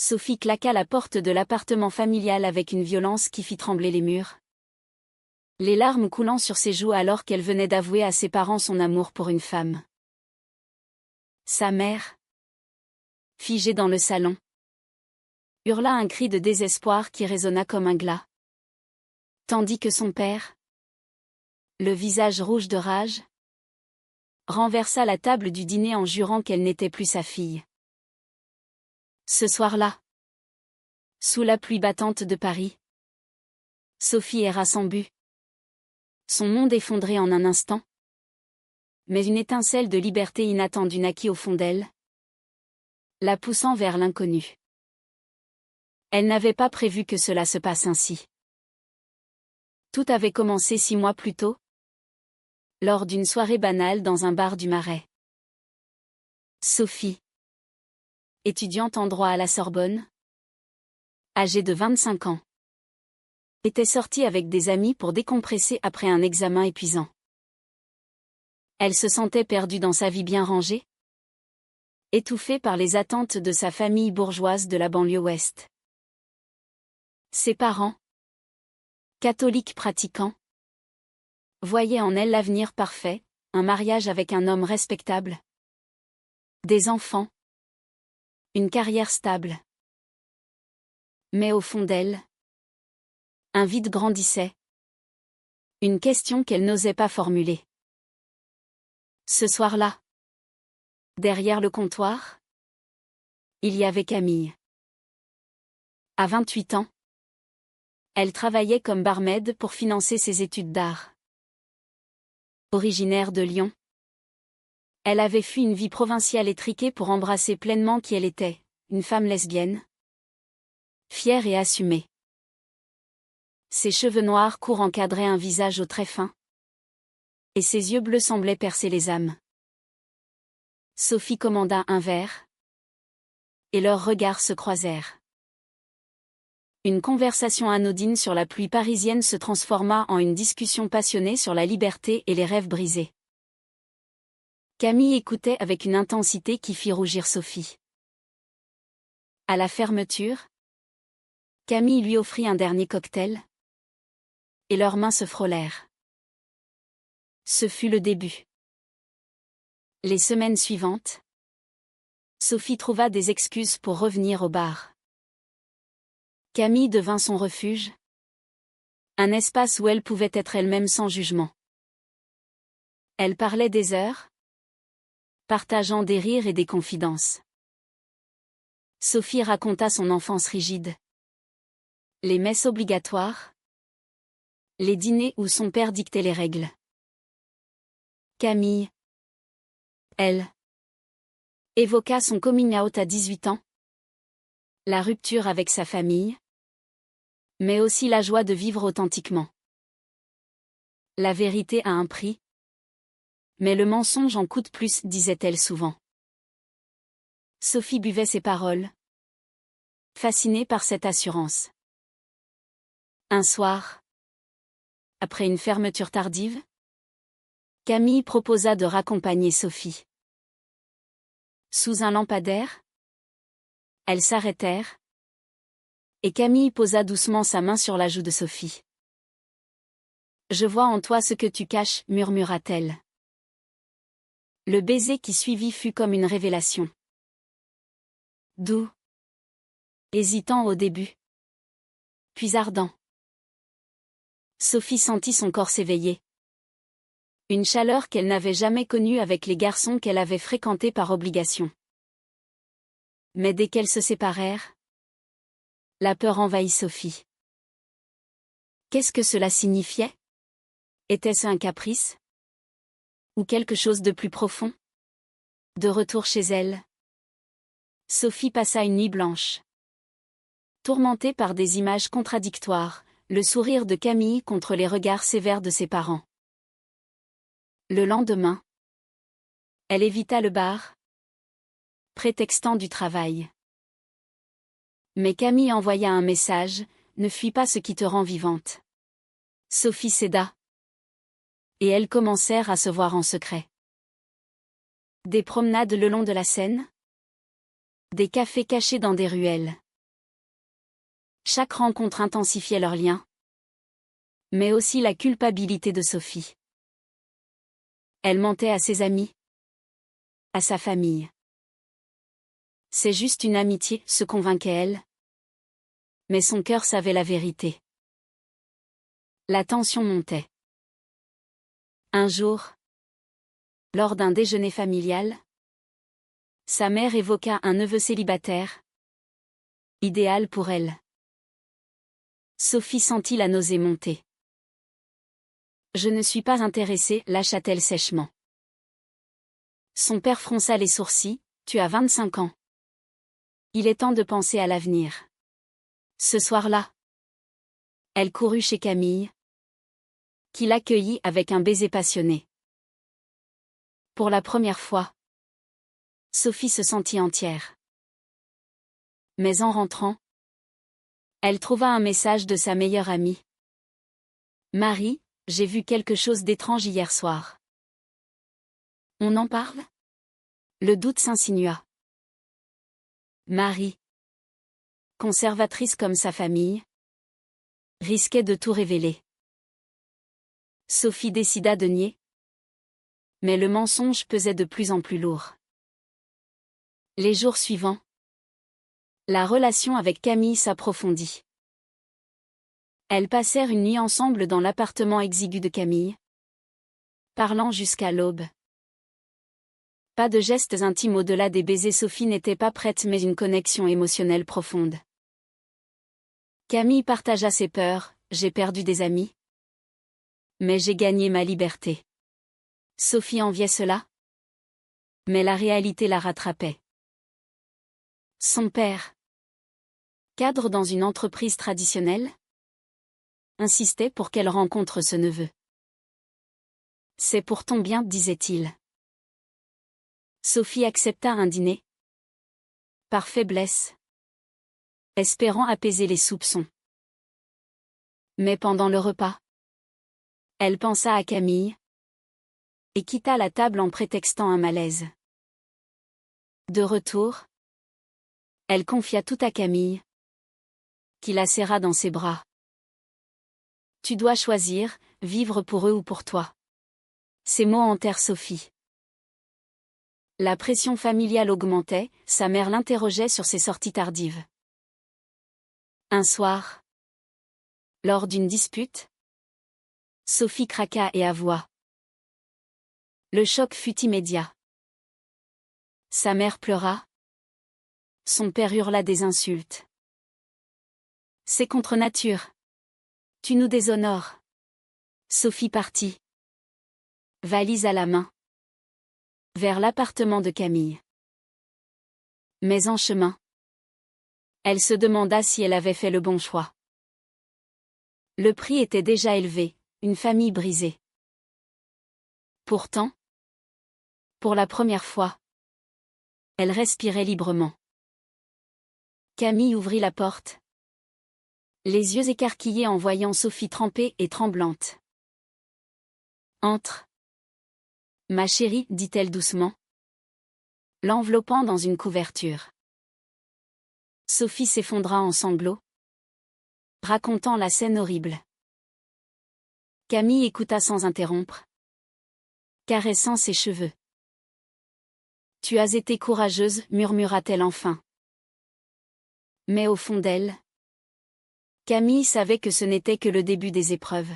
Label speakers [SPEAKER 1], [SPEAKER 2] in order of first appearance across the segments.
[SPEAKER 1] Sophie claqua la porte de l'appartement familial avec une violence qui fit trembler les murs. Les larmes coulant sur ses joues alors qu'elle venait d'avouer à ses parents son amour pour une femme. Sa mère, figée dans le salon, hurla un cri de désespoir qui résonna comme un glas. Tandis que son père, le visage rouge de rage, renversa la table du dîner en jurant qu'elle n'était plus sa fille. Ce soir-là, sous la pluie battante de Paris, Sophie erra sans but. Son monde effondré en un instant. Mais une étincelle de liberté inattendue naquit au fond d'elle, la poussant vers l'inconnu. Elle n'avait pas prévu que cela se passe ainsi. Tout avait commencé 6 mois plus tôt, lors d'une soirée banale dans un bar du Marais. Sophie, étudiante en droit à la Sorbonne, âgée de 25 ans, était sortie avec des amis pour décompresser après un examen épuisant. Elle se sentait perdue dans sa vie bien rangée, étouffée par les attentes de sa famille bourgeoise de la banlieue ouest. Ses parents, catholiques pratiquants, voyaient en elle l'avenir parfait, un mariage avec un homme respectable, des enfants, une carrière stable. Mais au fond d'elle, un vide grandissait. Une question qu'elle n'osait pas formuler. Ce soir-là, derrière le comptoir, il y avait Camille. À 28 ans, elle travaillait comme barmaid pour financer ses études d'art. Originaire de Lyon, elle avait fui une vie provinciale étriquée pour embrasser pleinement qui elle était, une femme lesbienne, fière et assumée. Ses cheveux noirs courts encadraient un visage aux traits fins, et ses yeux bleus semblaient percer les âmes. Sophie commanda un verre, et leurs regards se croisèrent. Une conversation anodine sur la pluie parisienne se transforma en une discussion passionnée sur la liberté et les rêves brisés. Camille écoutait avec une intensité qui fit rougir Sophie. À la fermeture, Camille lui offrit un dernier cocktail, et leurs mains se frôlèrent. Ce fut le début. Les semaines suivantes, Sophie trouva des excuses pour revenir au bar. Camille devint son refuge, un espace où elle pouvait être elle-même sans jugement. Elle parlait des heures, partageant des rires et des confidences. Sophie raconta son enfance rigide, les messes obligatoires, les dîners où son père dictait les règles. Camille, elle, évoqua son coming out à 18 ans, la rupture avec sa famille, mais aussi la joie de vivre authentiquement. La vérité a un prix, mais le mensonge en coûte plus, disait-elle souvent. Sophie buvait ses paroles, fascinée par cette assurance. Un soir, après une fermeture tardive, Camille proposa de raccompagner Sophie. Sous un lampadaire, elles s'arrêtèrent, et Camille posa doucement sa main sur la joue de Sophie. « Je vois en toi ce que tu caches », murmura-t-elle. Le baiser qui suivit fut comme une révélation. Doux, hésitant au début, puis ardent. Sophie sentit son corps s'éveiller. Une chaleur qu'elle n'avait jamais connue avec les garçons qu'elle avait fréquentés par obligation. Mais dès qu'elles se séparèrent, la peur envahit Sophie. Qu'est-ce que cela signifiait? Était-ce un caprice? Ou quelque chose de plus profond? De retour chez elle, Sophie passa une nuit blanche. Tourmentée par des images contradictoires, le sourire de Camille contre les regards sévères de ses parents. Le lendemain, elle évita le bar, prétextant du travail. Mais Camille envoya un message, « Ne fuis pas ce qui te rend vivante ». Sophie céda. Et elles commencèrent à se voir en secret. Des promenades le long de la Seine, des cafés cachés dans des ruelles. Chaque rencontre intensifiait leur lien, mais aussi la culpabilité de Sophie. Elle mentait à ses amis, à sa famille. C'est juste une amitié, se convainquait-elle. Mais son cœur savait la vérité. La tension montait. Un jour, lors d'un déjeuner familial, sa mère évoqua un neveu célibataire, idéal pour elle. Sophie sentit la nausée monter. Je ne suis pas intéressée, lâcha-t-elle sèchement. Son père fronça les sourcils, tu as 25 ans. Il est temps de penser à l'avenir. Ce soir-là, elle courut chez Camille, qui l'accueillit avec un baiser passionné. Pour la première fois, Sophie se sentit entière. Mais en rentrant, elle trouva un message de sa meilleure amie. Marie, j'ai vu quelque chose d'étrange hier soir. On en parle ? Le doute s'insinua. Marie, conservatrice comme sa famille, risquait de tout révéler. Sophie décida de nier. Mais le mensonge pesait de plus en plus lourd. Les jours suivants, la relation avec Camille s'approfondit. Elles passèrent une nuit ensemble dans l'appartement exigu de Camille, parlant jusqu'à l'aube. Pas de gestes intimes au-delà des baisers, Sophie n'était pas prête, mais une connexion émotionnelle profonde. Camille partagea ses peurs, j'ai perdu des amis. Mais j'ai gagné ma liberté. Sophie enviait cela. Mais la réalité la rattrapait. Son père, cadre dans une entreprise traditionnelle, insistait pour qu'elle rencontre ce neveu. C'est pour ton bien, disait-il. Sophie accepta un dîner. Par faiblesse. Espérant apaiser les soupçons. Mais pendant le repas, elle pensa à Camille. Et quitta la table en prétextant un malaise. De retour, elle confia tout à Camille, qui la serra dans ses bras. Tu dois choisir, vivre pour eux ou pour toi. Ces mots hantèrent Sophie. La pression familiale augmentait, sa mère l'interrogeait sur ses sorties tardives. Un soir, lors d'une dispute, Sophie craqua et avoua. Le choc fut immédiat. Sa mère pleura. Son père hurla des insultes. C'est contre nature. Tu nous déshonores. Sophie partit, valise à la main, vers l'appartement de Camille. Mais en chemin, elle se demanda si elle avait fait le bon choix. Le prix était déjà élevé, une famille brisée. Pourtant, pour la première fois, elle respirait librement. Camille ouvrit la porte, les yeux écarquillés en voyant Sophie trempée et tremblante. Entre. Ma chérie, dit-elle doucement, l'enveloppant dans une couverture. Sophie s'effondra en sanglots, racontant la scène horrible. Camille écouta sans interrompre, caressant ses cheveux. Tu as été courageuse, murmura-t-elle enfin. Mais au fond d'elle, Camille savait que ce n'était que le début des épreuves.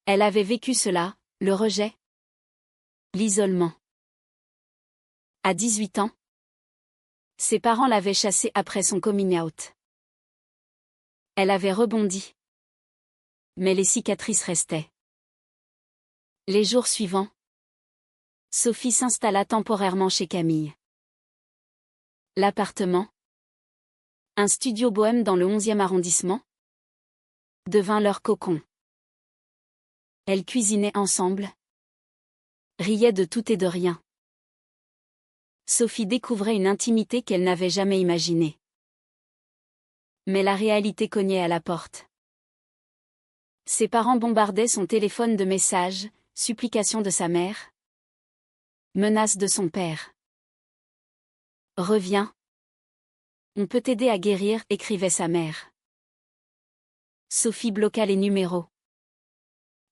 [SPEAKER 1] Elle avait vécu cela, le rejet, l'isolement. À 18 ans, ses parents l'avaient chassée après son coming out. Elle avait rebondi. Mais les cicatrices restaient. Les jours suivants, Sophie s'installa temporairement chez Camille. L'appartement, un studio bohème dans le 11e arrondissement, devint leur cocon. Elles cuisinaient ensemble, riaient de tout et de rien. Sophie découvrait une intimité qu'elle n'avait jamais imaginée. Mais la réalité cognait à la porte. Ses parents bombardaient son téléphone de messages, supplications de sa mère, menaces de son père. Reviens. On peut t'aider à guérir, écrivait sa mère. Sophie bloqua les numéros.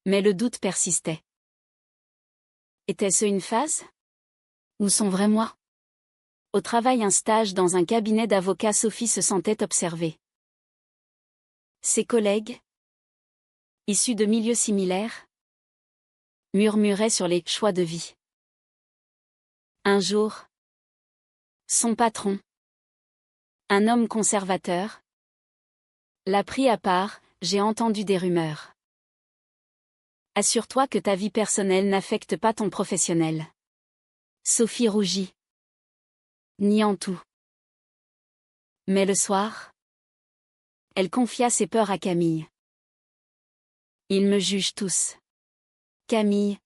[SPEAKER 1] Mais le doute persistait. Était-ce une phase? Ou son vrai moi? Au travail, un stage dans un cabinet d'avocats, Sophie se sentait observée. Ses collègues, issus de milieux similaires, murmuraient sur les choix de vie. Un jour, son patron, un homme conservateur, l'a pris à part. J'ai entendu des rumeurs. Assure-toi que ta vie personnelle n'affecte pas ton professionnel. Sophie rougit, niant tout. Mais le soir, elle confia ses peurs à Camille. Ils me jugent tous. Camille,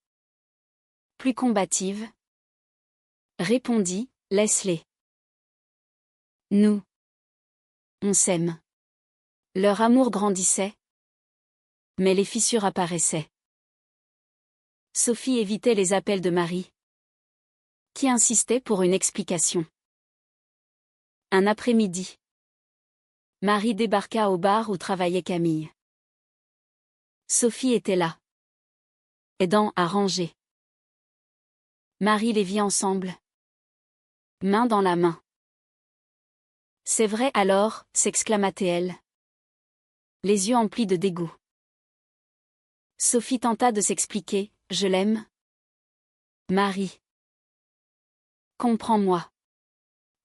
[SPEAKER 1] plus combative, répondit, laisse-les. Nous, on s'aime. Leur amour grandissait, mais les fissures apparaissaient. Sophie évitait les appels de Marie, qui insistait pour une explication. Un après-midi, Marie débarqua au bar où travaillait Camille. Sophie était là, aidant à ranger. Marie les vit ensemble, main dans la main. C'est vrai alors, s'exclama-t-elle, les yeux emplis de dégoût. Sophie tenta de s'expliquer, je l'aime. Marie. Comprends-moi.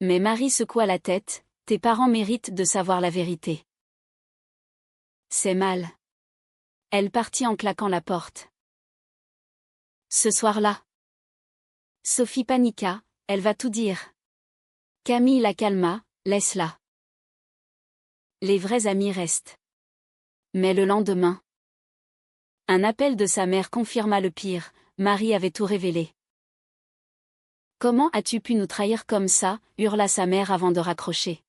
[SPEAKER 1] Mais Marie secoua la tête, tes parents méritent de savoir la vérité. C'est mal. Elle partit en claquant la porte. Ce soir-là, Sophie paniqua, elle va tout dire. Camille la calma, laisse-la. Les vrais amis restent. Mais le lendemain, un appel de sa mère confirma le pire, Marie avait tout révélé. Comment as-tu pu nous trahir comme ça, hurla sa mère avant de raccrocher.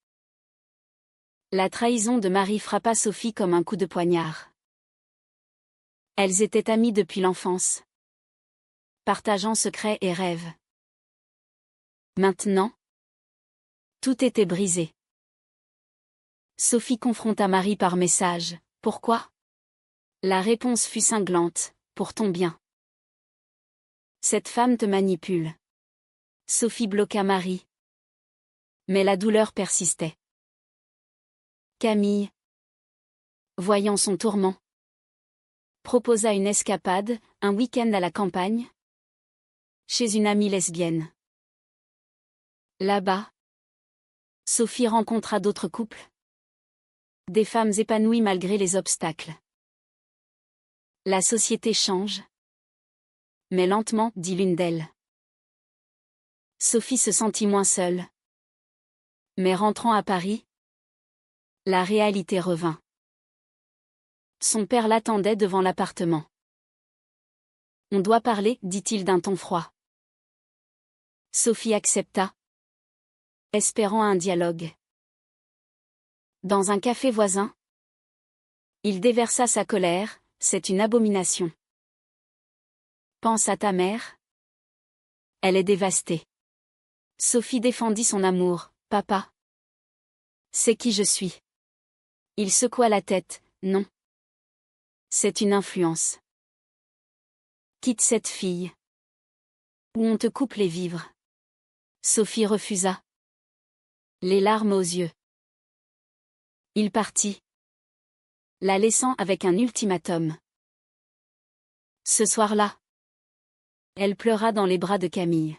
[SPEAKER 1] La trahison de Marie frappa Sophie comme un coup de poignard. Elles étaient amies depuis l'enfance, partageant secrets et rêves. Maintenant, tout était brisé. Sophie confronta Marie par message. Pourquoi? La réponse fut cinglante. Pour ton bien. Cette femme te manipule. Sophie bloqua Marie. Mais la douleur persistait. Camille, voyant son tourment, proposa une escapade, un week-end à la campagne, chez une amie lesbienne. Là-bas, Sophie rencontra d'autres couples. Des femmes épanouies malgré les obstacles. La société change. Mais lentement, dit l'une d'elles. Sophie se sentit moins seule. Mais rentrant à Paris, la réalité revint. Son père l'attendait devant l'appartement. On doit parler, dit-il d'un ton froid. Sophie accepta, espérant un dialogue. Dans un café voisin, il déversa sa colère, c'est une abomination. Pense à ta mère. Elle est dévastée. Sophie défendit son amour, papa. C'est qui je suis. Il secoua la tête, non. C'est une influence. Quitte cette fille. Ou on te coupe les vivres. Sophie refusa. Les larmes aux yeux. Il partit, la laissant avec un ultimatum. Ce soir-là, elle pleura dans les bras de Camille.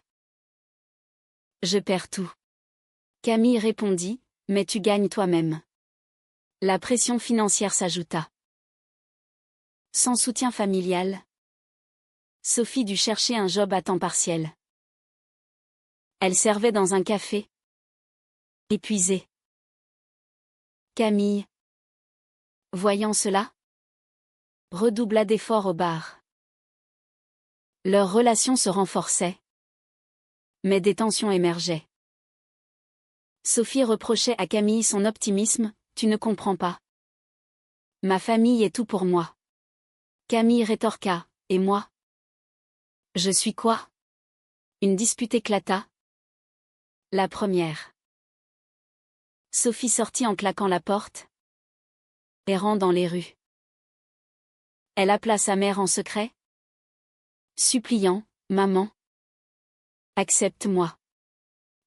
[SPEAKER 1] Je perds tout. Camille répondit, mais tu gagnes toi-même. La pression financière s'ajouta. Sans soutien familial, Sophie dut chercher un job à temps partiel. Elle servait dans un café. Épuisée. Camille, voyant cela, redoubla d'efforts au bar. Leur relation se renforçait. Mais des tensions émergeaient. Sophie reprochait à Camille son optimisme, tu ne comprends pas. Ma famille est tout pour moi. Camille rétorqua, et moi? Je suis quoi? Une dispute éclata. La première. Sophie sortit en claquant la porte, errant dans les rues. Elle appela sa mère en secret, suppliant, « Maman, accepte-moi. »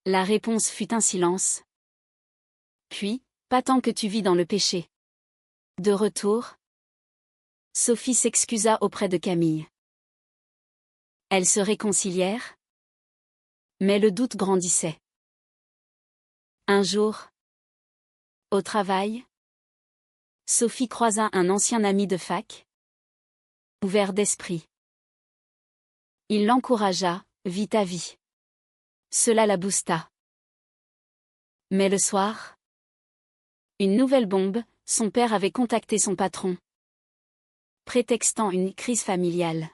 [SPEAKER 1] La réponse fut un silence. Puis, « Pas tant que tu vis dans le péché. » De retour, Sophie s'excusa auprès de Camille. Elles se réconcilièrent, mais le doute grandissait. Un jour, au travail, Sophie croisa un ancien ami de fac, ouvert d'esprit. Il l'encouragea, « Vis ta vie. » Cela la boosta. Mais le soir, une nouvelle bombe, son père avait contacté son patron, prétextant une crise familiale.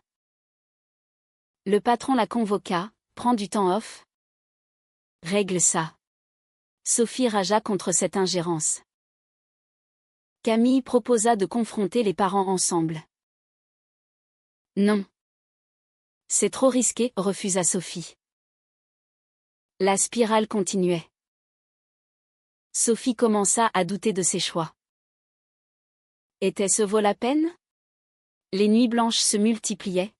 [SPEAKER 1] Le patron la convoqua, « Prends du temps off. Règle ça. » Sophie ragea contre cette ingérence. Camille proposa de confronter les parents ensemble. Non. C'est trop risqué, refusa Sophie. La spirale continuait. Sophie commença à douter de ses choix. Était-ce vaut la peine? Les nuits blanches se multipliaient,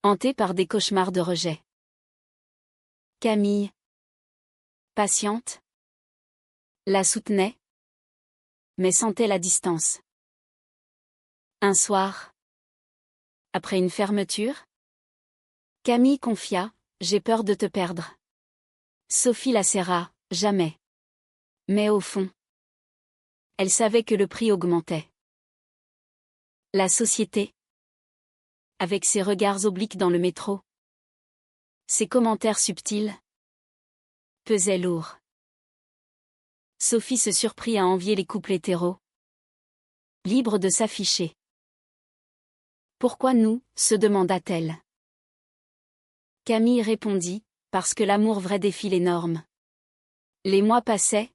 [SPEAKER 1] hantées par des cauchemars de rejet. Camille, patiente, la soutenait, mais sentait la distance. Un soir, après une fermeture, Camille confia, « J'ai peur de te perdre. » Sophie la serra, « Jamais. » Mais au fond, elle savait que le prix augmentait. La société, avec ses regards obliques dans le métro, ses commentaires subtils, pesait lourd. Sophie se surprit à envier les couples hétéros, libres de s'afficher. Pourquoi nous, se demanda-t-elle. Camille répondit, « Parce que l'amour vrai défie les normes. » Les mois passaient,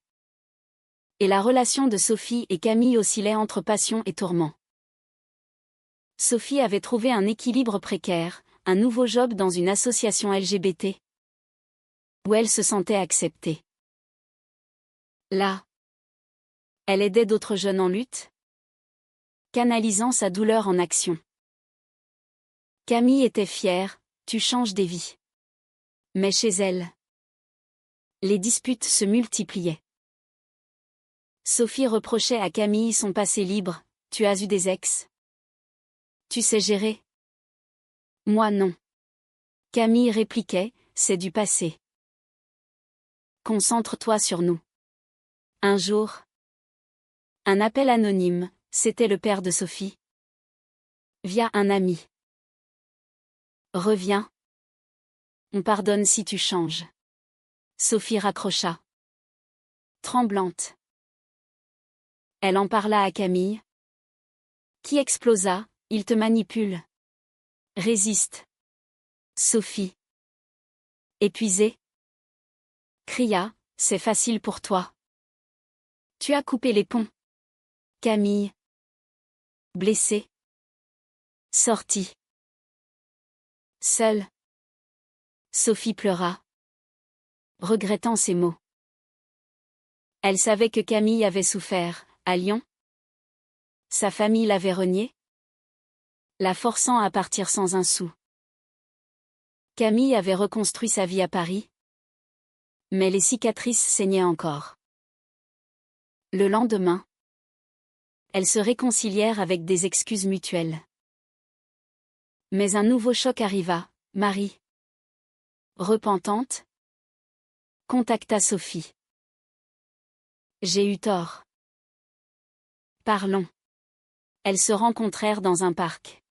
[SPEAKER 1] et la relation de Sophie et Camille oscillait entre passion et tourment. Sophie avait trouvé un équilibre précaire, un nouveau job dans une association LGBT, où elle se sentait acceptée. Là, elle aidait d'autres jeunes en lutte, canalisant sa douleur en action. Camille était fière, « Tu changes des vies. » Mais chez elle, les disputes se multipliaient. Sophie reprochait à Camille son passé libre, « Tu as eu des ex. Tu sais gérer. » Moi non. Camille répliquait, « C'est du passé. Concentre-toi sur nous. » Un jour, un appel anonyme, c'était le père de Sophie. Via un ami. Reviens. On pardonne si tu changes. Sophie raccrocha. Tremblante. Elle en parla à Camille, qui explosa, « Il te manipule. Résiste. » Sophie, épuisée, cria, « C'est facile pour toi. Tu as coupé les ponts. » Camille, blessée, sortit. Seule, Sophie pleura, regrettant ses mots. Elle savait que Camille avait souffert, à Lyon. Sa famille l'avait reniée, la forçant à partir sans un sou. Camille avait reconstruit sa vie à Paris, mais les cicatrices saignaient encore. Le lendemain, elles se réconcilièrent avec des excuses mutuelles. Mais un nouveau choc arriva, Marie, repentante, contacta Sophie. « J'ai eu tort. Parlons. » Elles se rencontrèrent dans un parc.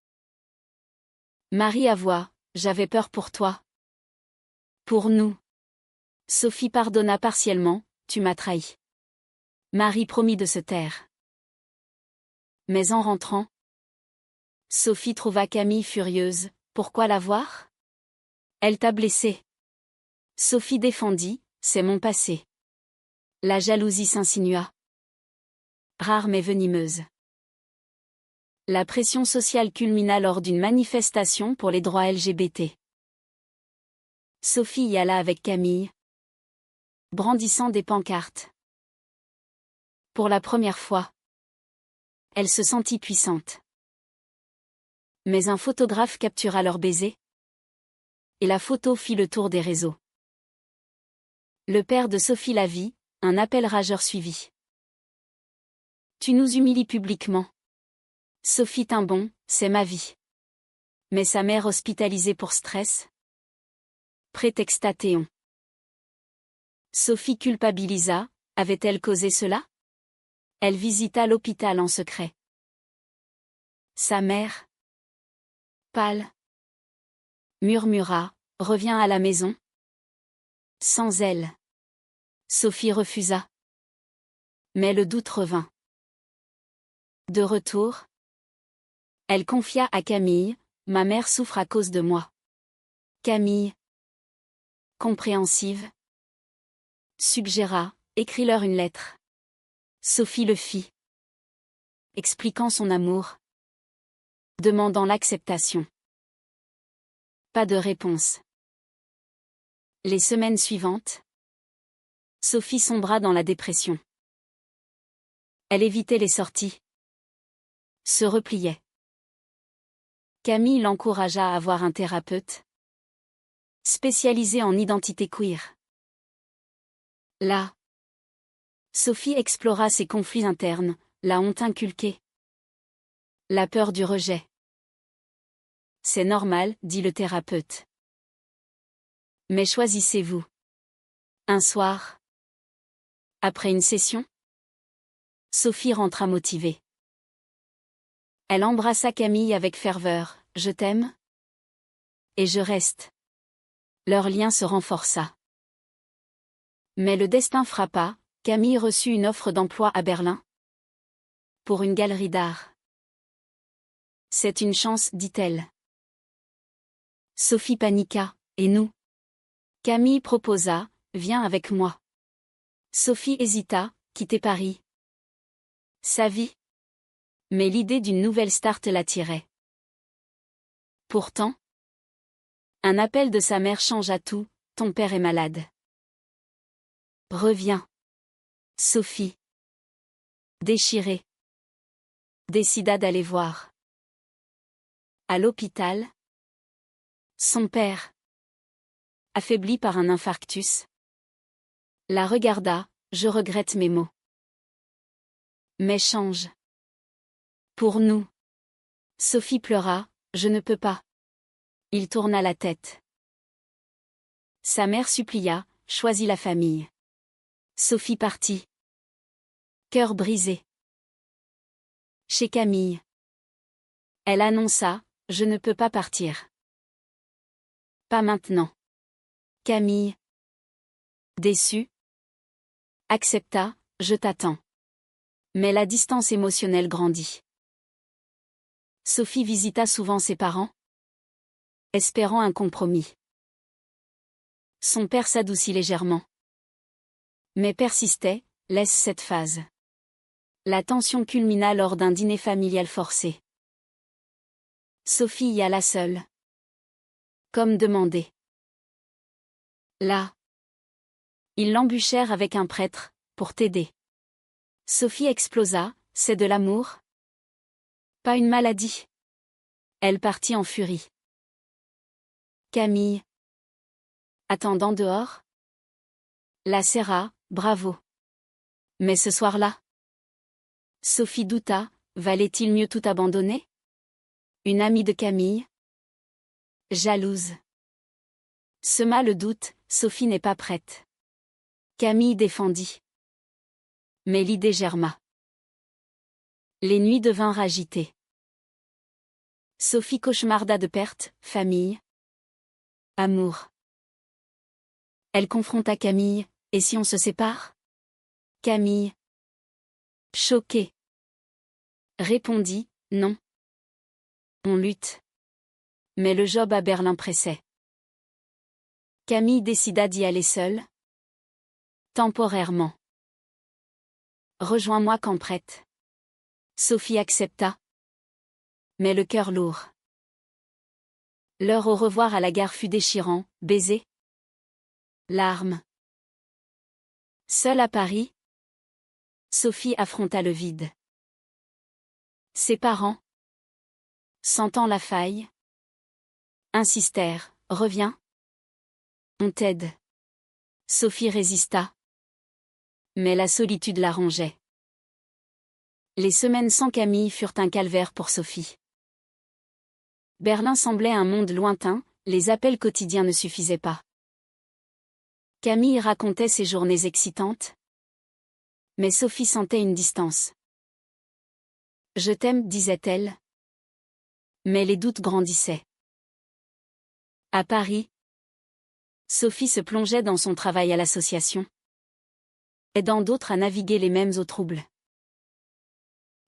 [SPEAKER 1] Marie avoua, « J'avais peur pour toi. Pour nous. » Sophie pardonna partiellement, « Tu m'as trahi. » Marie promit de se taire. Mais en rentrant, Sophie trouva Camille furieuse, « Pourquoi la voir? Elle t'a blessée. » Sophie défendit, « C'est mon passé. » La jalousie s'insinua. Rare mais venimeuse. La pression sociale culmina lors d'une manifestation pour les droits LGBT. Sophie y alla avec Camille, brandissant des pancartes. Pour la première fois, elle se sentit puissante. Mais un photographe captura leur baiser. Et la photo fit le tour des réseaux. Le père de Sophie la vit, un appel rageur suivit. Tu nous humilies publiquement. Sophie tint bon, c'est ma vie. Mais sa mère hospitalisée pour stress? Prétexta Théon. Sophie culpabilisa, avait-elle causé cela? Elle visita l'hôpital en secret. Sa mère, pâle, murmura, reviens à la maison. Sans elle. Sophie refusa. Mais le doute revint. De retour, elle confia à Camille, ma mère souffre à cause de moi. Camille, compréhensive, suggéra, écris-leur une lettre. Sophie le fit. Expliquant son amour. Demandant l'acceptation. Pas de réponse. Les semaines suivantes, Sophie sombra dans la dépression. Elle évitait les sorties. Se repliait. Camille l'encouragea à voir un thérapeute spécialisé en identité queer. Là, Sophie explora ses conflits internes, la honte inculquée, la peur du rejet. C'est normal, dit le thérapeute. Mais choisissez-vous. Un soir, après une session, Sophie rentra motivée. Elle embrassa Camille avec ferveur, je t'aime. Et je reste. Leur lien se renforça. Mais le destin frappa, Camille reçut une offre d'emploi à Berlin. Pour une galerie d'art. C'est une chance, dit-elle. Sophie paniqua, et nous? Camille proposa, viens avec moi. Sophie hésita, quitter Paris. Sa vie. Mais l'idée d'une nouvelle start l'attirait. Pourtant, un appel de sa mère changea tout, ton père est malade. Reviens. Sophie, déchirée, décida d'aller voir. À l'hôpital, son père, affaibli par un infarctus, la regarda, je regrette mes mots. Mais change. Pour nous. Sophie pleura, je ne peux pas. Il tourna la tête. Sa mère supplia, choisis la famille. Sophie partit. Cœur brisé. Chez Camille. Elle annonça, je ne peux pas partir. Pas maintenant. Camille, déçue, accepta, je t'attends. Mais la distance émotionnelle grandit. Sophie visita souvent ses parents, espérant un compromis. Son père s'adoucit légèrement. Mais persistait, laisse cette phase. La tension culmina lors d'un dîner familial forcé. Sophie y alla seule. Comme demandé. Là. Ils l'embûchèrent avec un prêtre, pour t'aider. Sophie explosa, c'est de l'amour? Pas une maladie. Elle partit en furie. Camille. Attendant dehors? La serra, bravo. Mais ce soir-là? Sophie douta, valait-il mieux tout abandonner? Une amie de Camille? Jalouse. Sema le doute, Sophie n'est pas prête. Camille défendit. Mais l'idée germa. Les nuits devinrent agitées. Sophie cauchemarda de perte, famille. Amour. Elle confronta Camille, et si on se sépare? Camille, choquée, répondit, non. On lutte. Mais le job à Berlin pressait. Camille décida d'y aller seule. Temporairement. Rejoins-moi quand prête. Sophie accepta. Mais le cœur lourd. L'heure au revoir à la gare fut déchirant, baiser. Larmes. Seule à Paris. Sophie affronta le vide. Ses parents, sentant la faille, insistèrent. « Reviens. On t'aide. » Sophie résista. Mais la solitude la rongeait. Les semaines sans Camille furent un calvaire pour Sophie. Berlin semblait un monde lointain, les appels quotidiens ne suffisaient pas. Camille racontait ses journées excitantes. Mais Sophie sentait une distance. « Je t'aime » disait-elle. Mais les doutes grandissaient. À Paris, Sophie se plongeait dans son travail à l'association, aidant d'autres à naviguer les mêmes eaux troubles.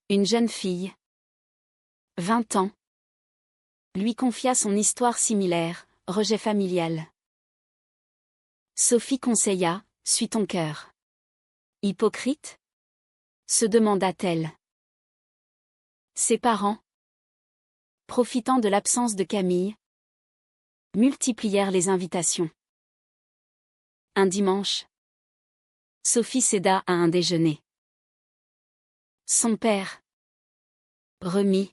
[SPEAKER 1] Une jeune fille, 20 ans, lui confia son histoire similaire, rejet familial. Sophie conseilla, « Suis ton cœur. » Hypocrite ? Se demanda-t-elle. Ses parents, profitant de l'absence de Camille, multiplièrent les invitations. Un dimanche, Sophie céda à un déjeuner. Son père, remis,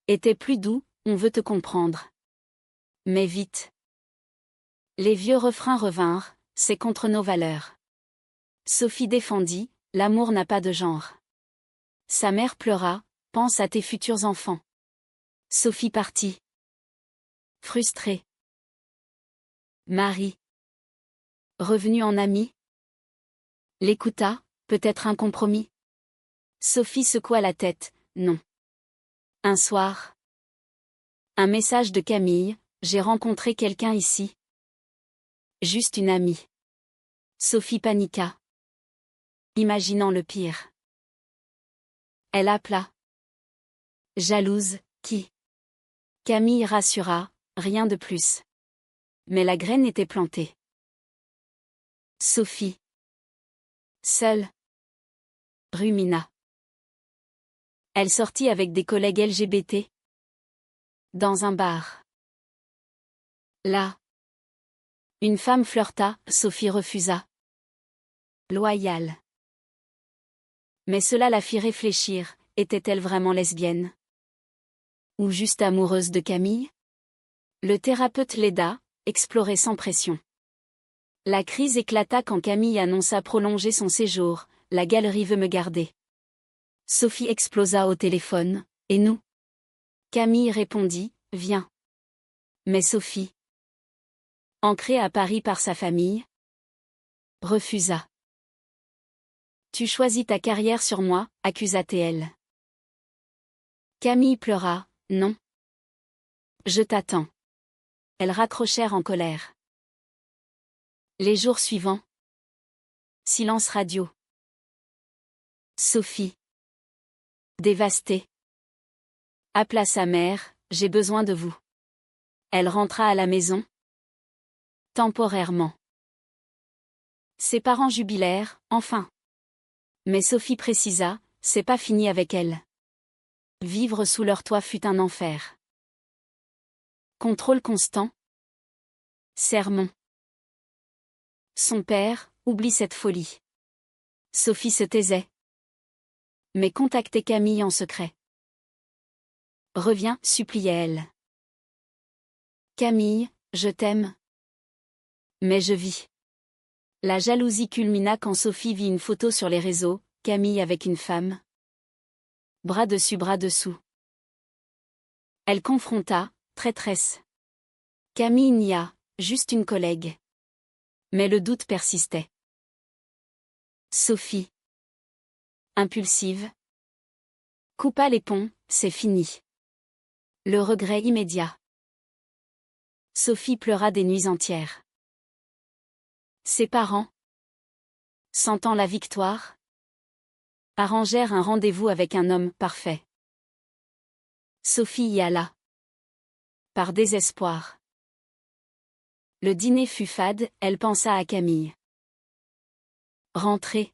[SPEAKER 1] était plus doux, « On veut te comprendre. » Mais vite. Les vieux refrains revinrent, « C'est contre nos valeurs. » Sophie défendit, « L'amour n'a pas de genre. » Sa mère pleura, « Pense à tes futurs enfants. » Sophie partit. Frustrée. Marie, revenue en amie, l'écouta, « Peut-être un compromis. » Sophie secoua la tête, « Non. » Un soir, un message de Camille, « J'ai rencontré quelqu'un ici. » Juste une amie. Sophie paniqua, imaginant le pire. Elle appela. Jalouse, qui ? Camille rassura, rien de plus. Mais la graine était plantée. Sophie, seule, rumina. Elle sortit avec des collègues LGBT. Dans un bar. Là, une femme flirta, Sophie refusa. Loyale. Mais cela la fit réfléchir, était-elle vraiment lesbienne ? Ou juste amoureuse de Camille ? Le thérapeute l'aida, explorer sans pression. La crise éclata quand Camille annonça prolonger son séjour, « La galerie veut me garder. » Sophie explosa au téléphone, « Et nous ?» Camille répondit, « Viens. » Mais Sophie, ancrée à Paris par sa famille, refusa. « Tu choisis ta carrière sur moi » accusa-t-elle. Camille pleura, « Non. Je t'attends. » Elles raccrochèrent en colère. Les jours suivants. Silence radio. Sophie, dévastée, appela sa mère, « J'ai besoin de vous. » Elle rentra à la maison. Temporairement. Ses parents jubilèrent, « Enfin. » Mais Sophie précisa, « C'est pas fini avec elle. » Vivre sous leur toit fut un enfer. Contrôle constant. Sermon. Son père, « Oublie cette folie. » Sophie se taisait. Mais contactait Camille en secret. « Reviens » suppliait-elle. Camille, « Je t'aime. Mais je vis. » La jalousie culmina quand Sophie vit une photo sur les réseaux, Camille avec une femme. Bras dessus bras dessous. Elle confronta, « Traîtresse. » Camille nia, « Juste une collègue. » Mais le doute persistait. Sophie, impulsive, coupa les ponts, « C'est fini. » Le regret immédiat. Sophie pleura des nuits entières. Ses parents, sentant la victoire, arrangèrent un rendez-vous avec un homme parfait. Sophie y alla. Par désespoir. Le dîner fut fade, elle pensa à Camille. Rentrée.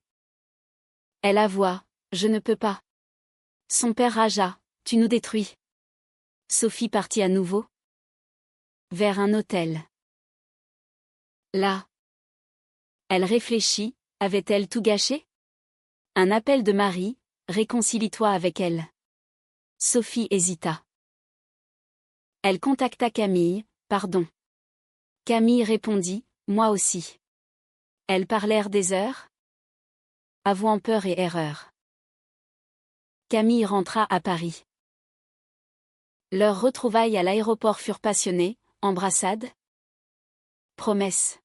[SPEAKER 1] Elle avoua, « Je ne peux pas. » Son père ragea, « Tu nous détruis. » Sophie partit à nouveau. Vers un hôtel. Là. Elle réfléchit, avait-elle tout gâché ? Un appel de Marie, réconcilie-toi avec elle. Sophie hésita. Elle contacta Camille, pardon. Camille répondit, moi aussi. Elles parlèrent des heures, avouant peur et erreur. Camille rentra à Paris. Leurs retrouvailles à l'aéroport furent passionnées, embrassades, promesses.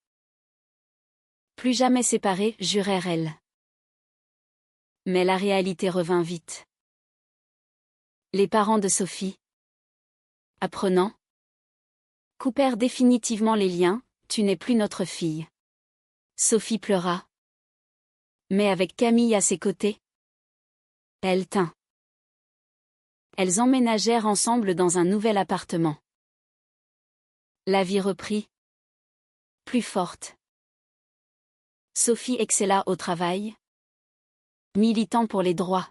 [SPEAKER 1] Plus jamais séparées, jurèrent-elles. Mais la réalité revint vite. Les parents de Sophie, apprenant, coupèrent définitivement les liens, tu n'es plus notre fille. Sophie pleura. Mais avec Camille à ses côtés, elle tint. Elles emménagèrent ensemble dans un nouvel appartement. La vie reprit. Plus forte. Sophie excella au travail, militant pour les droits.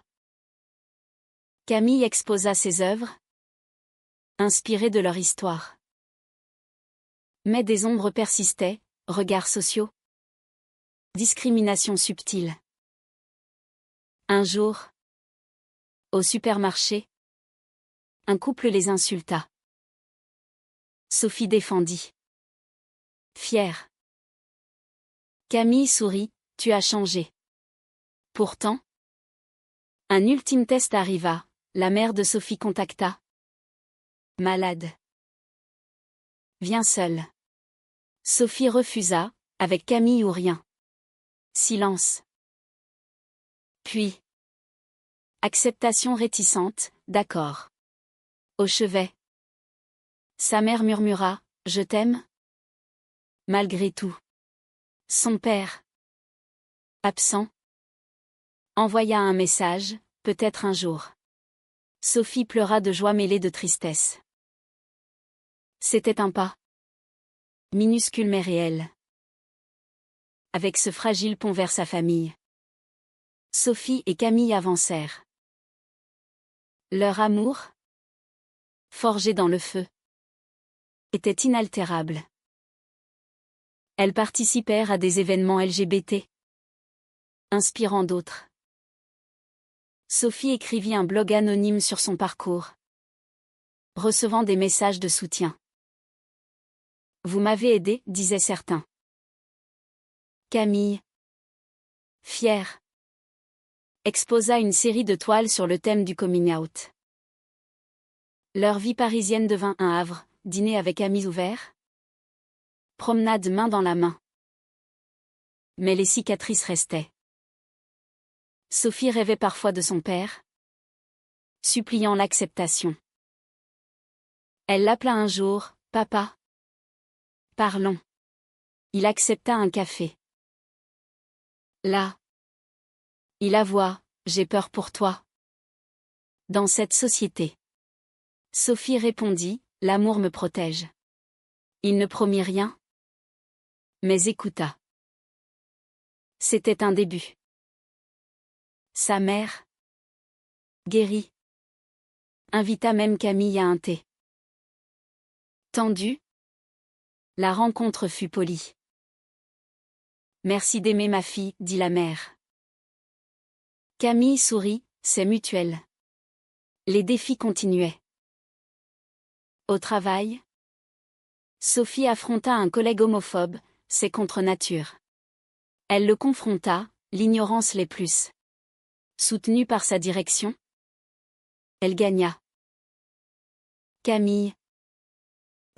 [SPEAKER 1] Camille exposa ses œuvres, inspirées de leur histoire. Mais des ombres persistaient, regards sociaux, discrimination subtile. Un jour, au supermarché, un couple les insulta. Sophie défendit. Fière. Camille sourit, tu as changé. Pourtant, un ultime test arriva, la mère de Sophie contacta. Malade. Viens seule. Sophie refusa, avec Camille ou rien. Silence. Puis. Acceptation réticente, d'accord. Au chevet. Sa mère murmura, je t'aime. Malgré tout. Son père, absent, envoya un message, peut-être un jour. Sophie pleura de joie mêlée de tristesse. C'était un pas. Minuscule mais réel. Avec ce fragile pont vers sa famille. Sophie et Camille avancèrent. Leur amour, forgé dans le feu, était inaltérable. Elles participèrent à des événements LGBT, inspirant d'autres. Sophie écrivit un blog anonyme sur son parcours, recevant des messages de soutien. Vous m'avez aidé, disaient certains. Camille, fière, exposa une série de toiles sur le thème du coming out. Leur vie parisienne devint un havre, dîner avec amis ouverts, promenade main dans la main. Mais les cicatrices restaient. Sophie rêvait parfois de son père, suppliant l'acceptation. Elle l'appela un jour, papa. Parlons. Il accepta un café. Là. Il avoua, j'ai peur pour toi. Dans cette société. Sophie répondit, l'amour me protège. Il ne promit rien, mais écouta. C'était un début. Sa mère, guérie, invita même Camille à un thé. Tendue, la rencontre fut polie. Merci d'aimer ma fille, dit la mère. Camille sourit, c'est mutuel. Les défis continuaient. Au travail, Sophie affronta un collègue homophobe, c'est contre nature. Elle le confronta, l'ignorance l'est plus. Soutenue par sa direction, elle gagna. Camille,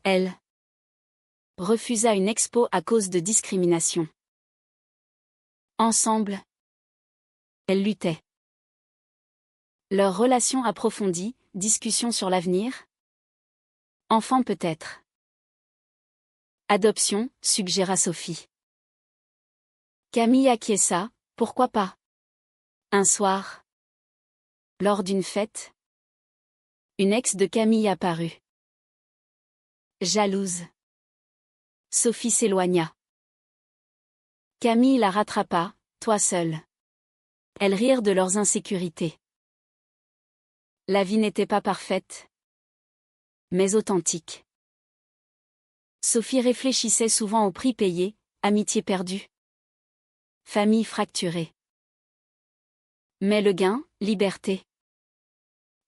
[SPEAKER 1] elle, refusa une expo à cause de discrimination. Ensemble, elles luttaient. Leur relation approfondie, discussion sur l'avenir. Enfant peut-être. Adoption, suggéra Sophie. Camille acquiesça, pourquoi pas. Un soir, lors d'une fête, une ex de Camille apparut. Jalouse. Sophie s'éloigna. Camille la rattrapa, toi seule. Elles rirent de leurs insécurités. La vie n'était pas parfaite, mais authentique. Sophie réfléchissait souvent au prix payé, amitié perdue, famille fracturée. Mais le gain, liberté.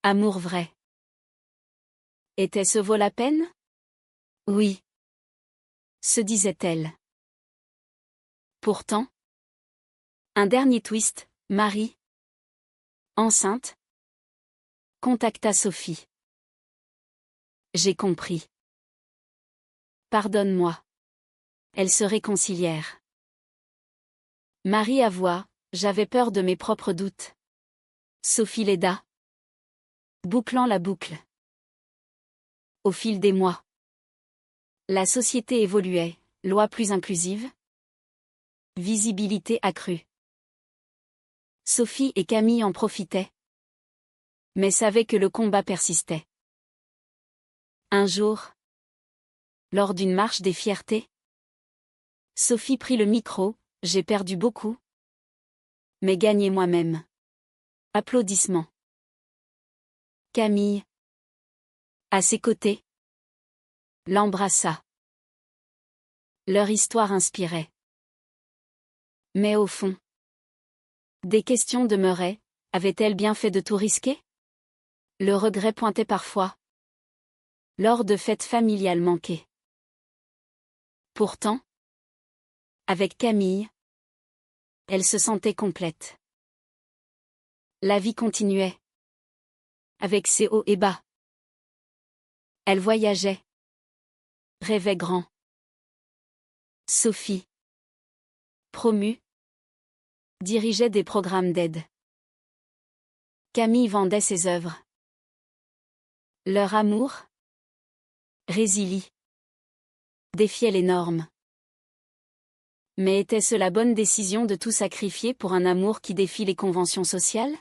[SPEAKER 1] Amour vrai. Était-ce vaut la peine? Oui. Se disait-elle. Pourtant. Un dernier twist, Marie, enceinte, contacta Sophie. J'ai compris. Pardonne-moi. Elles se réconcilièrent. Marie avoua, j'avais peur de mes propres doutes. Sophie l'aida. Bouclant la boucle. Au fil des mois. La société évoluait, loi plus inclusive. Visibilité accrue. Sophie et Camille en profitaient. Mais savaient que le combat persistait. Un jour, lors d'une marche des fiertés, Sophie prit le micro, j'ai perdu beaucoup, mais gagné moi-même. Applaudissements. Camille, à ses côtés, l'embrassa. Leur histoire inspirait. Mais au fond, des questions demeuraient, avait-elle bien fait de tout risquer? Le regret pointait parfois. Lors de fêtes familiales manquées. Pourtant, avec Camille, elle se sentait complète. La vie continuait. Avec ses hauts et bas. Elle voyageait. Rêvait grand. Sophie, promue, dirigeait des programmes d'aide. Camille vendait ses œuvres. Leur amour, résilie, défiait les normes. Mais était-ce la bonne décision de tout sacrifier pour un amour qui défie les conventions sociales?